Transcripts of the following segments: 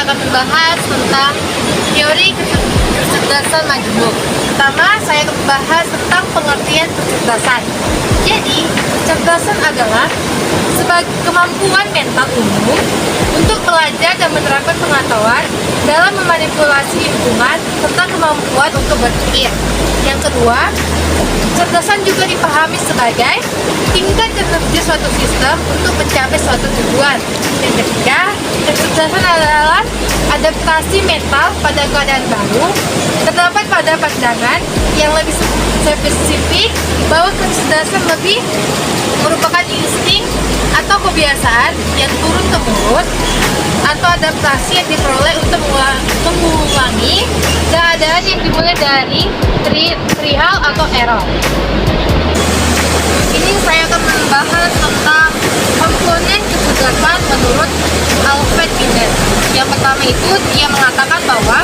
saya akan membahas tentang teori kecerdasan majemuk. Pertama, saya akan membahas tentang pengertian kecerdasan. Jadi, kecerdasan adalah sebagai kemampuan mental umum untuk belajar dan menerapkan pengetahuan dalam memanipulasi lingkungan serta kemampuan untuk berpikir. Yang kedua, kecerdasan juga dipahami sebagai tingkat kinerja suatu sistem untuk mencapai suatu tujuan. Yang ketiga, kecerdasan adalah adaptasi mental pada keadaan baru. Terdapat pada pandangan yang lebih spesifik bahwa kecerdasan lebih merupakan insting atau kebiasaan yang turun-temurun atau adaptasi yang diperoleh untuk mengulangi keadaan yang dimulai dari trial atau error. Ini saya akan membahas tentang komponen kecerdasan menurut Alfred Binet. Yang pertama itu dia mengatakan bahwa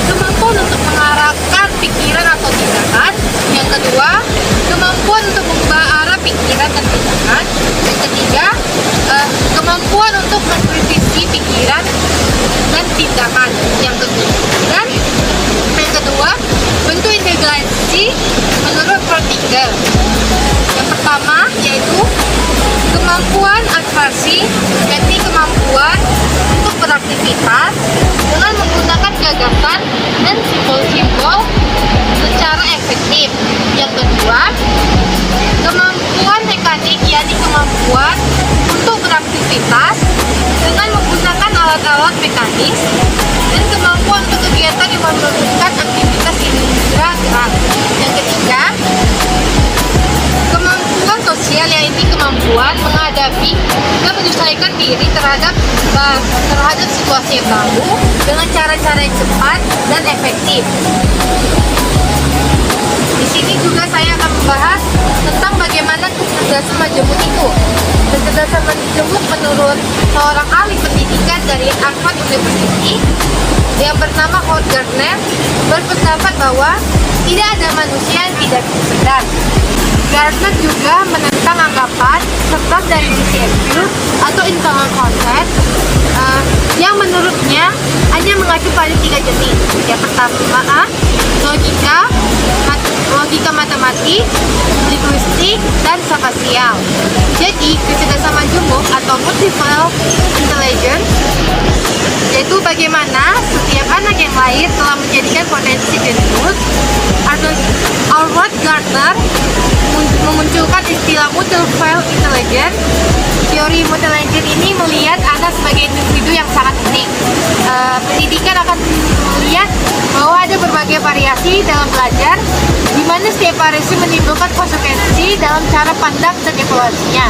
kemampuan untuk mengarahkan pikiran atau tindakan. Yang kedua, kemampuan untuk mengubah arah pikiran dan tindakan. Yang ketiga, kemampuan untuk mengkritisi pikiran dan tindakan. Yang kedua, bentuk integrasi menurut Prodigal. Yang pertama yaitu kemampuan advasi, yakni kemampuan untuk beraktivitas dengan menggunakan gagasan dan simbol-simbol secara efektif. Yang kedua, kemampuan mekanik, yakni kemampuan untuk beraktivitas dengan menggunakan alat-alat mekanis, dan kemampuan untuk kegiatan yang memerlukan aktivitas indera gerak. Yang ketiga, kemampuan sosial, yaitu kemampuan menghadapi dan menyesuaikan diri terhadap situasi yang baru dengan cara-cara yang cepat dan efektif. Di sini juga saya akan membahas tentang bagaimana kecerdasan majemuk itu. Kecerdasan majemuk menurut seorang ahli pendidikan dari Harvard University yang bernama Howard Gardner berpendapat bahwa tidak ada manusia yang tidak cerdas. Gardner juga menentang anggapan cerdas dari sisi IQ atau internal concept yang menurutnya hanya mengacu pada 3 jenis. Yang pertama, logika matematik, linguistik, dan spasial. Jadi, kecerdasan majemuk atau multiple intelligence yaitu bagaimana setiap anak yang lahir telah menjadikan potensi jenius. Howard Gardner memunculkan istilah multiple intelligence. Teori multiple intelligence ini melihat anak sebagai individu yang sangat unik. Pendidikan akan melihat bahwa ada berbagai variasi dalam belajar, di mana setiap variasi menimbulkan konsekuensi dalam cara pandang dan evaluasinya.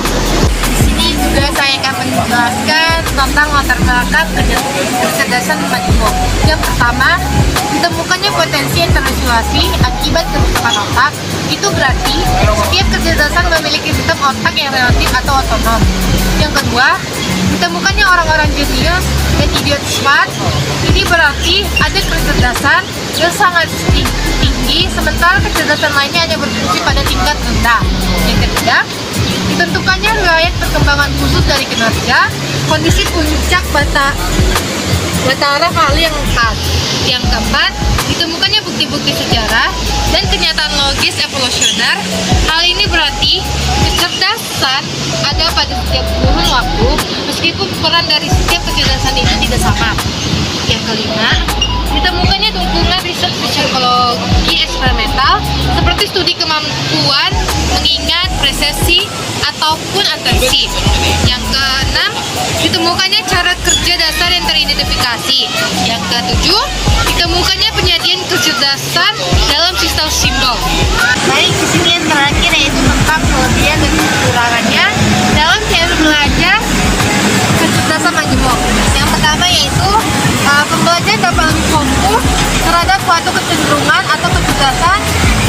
Di sini juga saya akan menjelaskan tentang latar belakang kecerdasan majemuk. Yang pertama, ditemukannya potensi interaktuasi akibat kerusakan otak. Itu berarti setiap kecerdasan memiliki sistem otak yang relatif atau otonom. Yang kedua, ditemukannya orang-orang jenius dan idiot smart. Ini berarti ada kecerdasan yang sangat tinggi, sementara kecerdasan lainnya hanya berfungsi pada tingkat rendah. Yang ketiga, ditentukannya riwayat perkembangan khusus dari kinerja, kondisi puncak batara kali yang lengkap. Yang keempat, ditemukannya bukti-bukti sejarah dan kenyataan logis evolusioner. Hal ini berarti kecerdasan ada pada setiap kurun waktu, meskipun peran dari setiap kecerdasan itu tidak sama. Yang kelima, ditemukannya dukungan riset psikologi eksperimental seperti studi kemampuan mengingat, presesi, ataupun atensi. Yang keenam, ditemukannya cara kerja dasar yang teridentifikasi. Yang ketujuh, ditemukannya penyajian kecerdasan dalam sistem simbol. Baik, di sini yang terakhir yaitu tentang kelebihan dan kekurangannya dalam teori belajar kecerdasan majemuk. Yang pertama yaitu pembelajar dapat lebih fokus terhadap suatu kecenderungan atau kecerdasan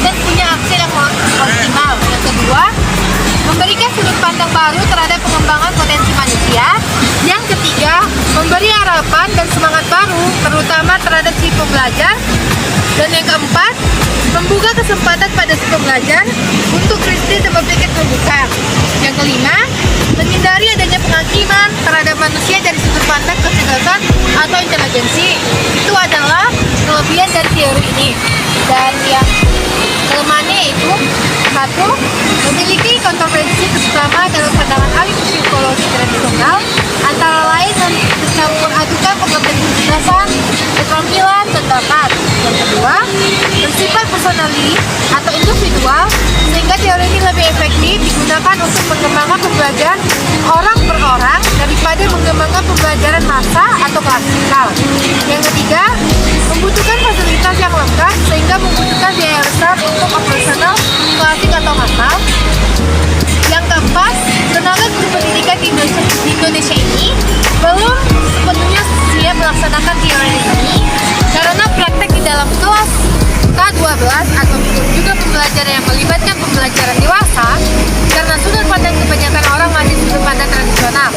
dan punya aksi yang optimal. Yang kedua, memberikan sudut pandang baru terhadap pengembangan potensi manusia. Yang ketiga, memberi harapan dan semangat baru terutama terhadap si pembelajar. Dan yang keempat, membuka kesempatan pada si pembelajar untuk kritis dan berpikir terbuka. Yang kelima, menghindari adanya penghakiman terhadap manusia dari sudut pandang kecerdasan atau inteligensi. Itu adalah kelebihan dari teori ini. Dan yang kelemahannya yaitu satu, memiliki kontroversi terutama dalam pandangan ahli psikologi tradisional, antara lain mencampur adukan kompetensi kecerdasan, keterampilan, dan bakat. Yang kedua, bersifat personali atau individual, sehingga teori ini lebih efektif digunakan untuk mengembangkan pembelajaran orang per orang daripada mengembangkan pembelajaran massa atau klasikal. Yang ketiga, membutuhkan fasilitas yang lengkap sehingga membutuhkan biaya besar untuk operasional klasik atau massal. Yang keempat, tenaga guru pendidikan di Indonesia ini belum sepenuhnya siap melaksanakan teori ini karena praktek di dalam kelas K12 atau juga pembelajaran yang melibatkan pembelajaran dewasa, karena sudut pandang kebanyakan orang masih sudut pandang tradisional.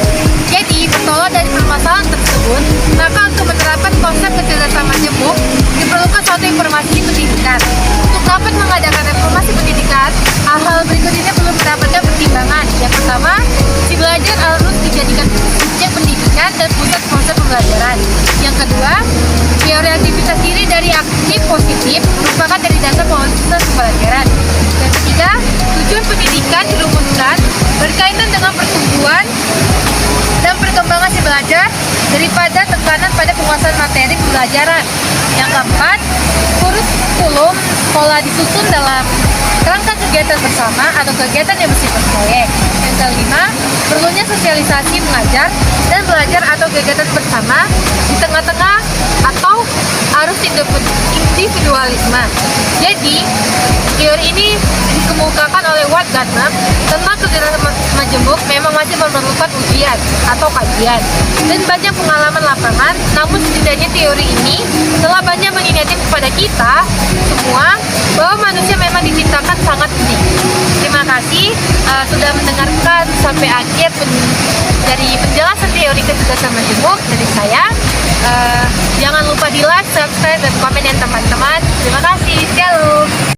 Jadi, bertolak dari permasalahan tersebut, maka untuk menerapkan konsep kecerdasan majemuk diperlukan suatu informasi pendidikan. Untuk dapat mengadakan reformasi pendidikan, hal-hal berikut ini perlu mendapatkan pertimbangan. Yang pertama, si belajar harus dijadikan subjek pendidikan dan pusat konsep pembelajaran. Yang kedua, teori aktivitas diri dari aktif positif merupakan dari dasar proses pembelajaran. Yang ketiga, tujuan pendidikan dirumuskan berkaitan dengan pertumbuhan dan perkembangan si belajar daripada tekanan pada penguasaan materi pembelajaran. Yang keempat, kurikulum sekolah disusun dalam rangka kegiatan bersama atau kegiatan yang bersifat proyek. Yang kelima, perlunya sosialisasi mengajar dan belajar atau kegiatan bersama di tengah-tengah atau arus individualisme. Jadi, teori ini dikemukakan oleh Ward Gardner tentang kecerdasan majemuk memang masih memerlukan ujian atau kajian dan banyak pengalaman lapangan, namun setidaknya teori ini telah banyak mengingatkan kepada kita semua bahwa manusia memang diciptakan sangat unik. Terima kasih sudah mendengarkan sampai akhir dari penjelasan teori kecerdasan majemuk dari saya. Jangan lupa di like, subscribe, dan komen ya teman-teman. Terima kasih. Shalom.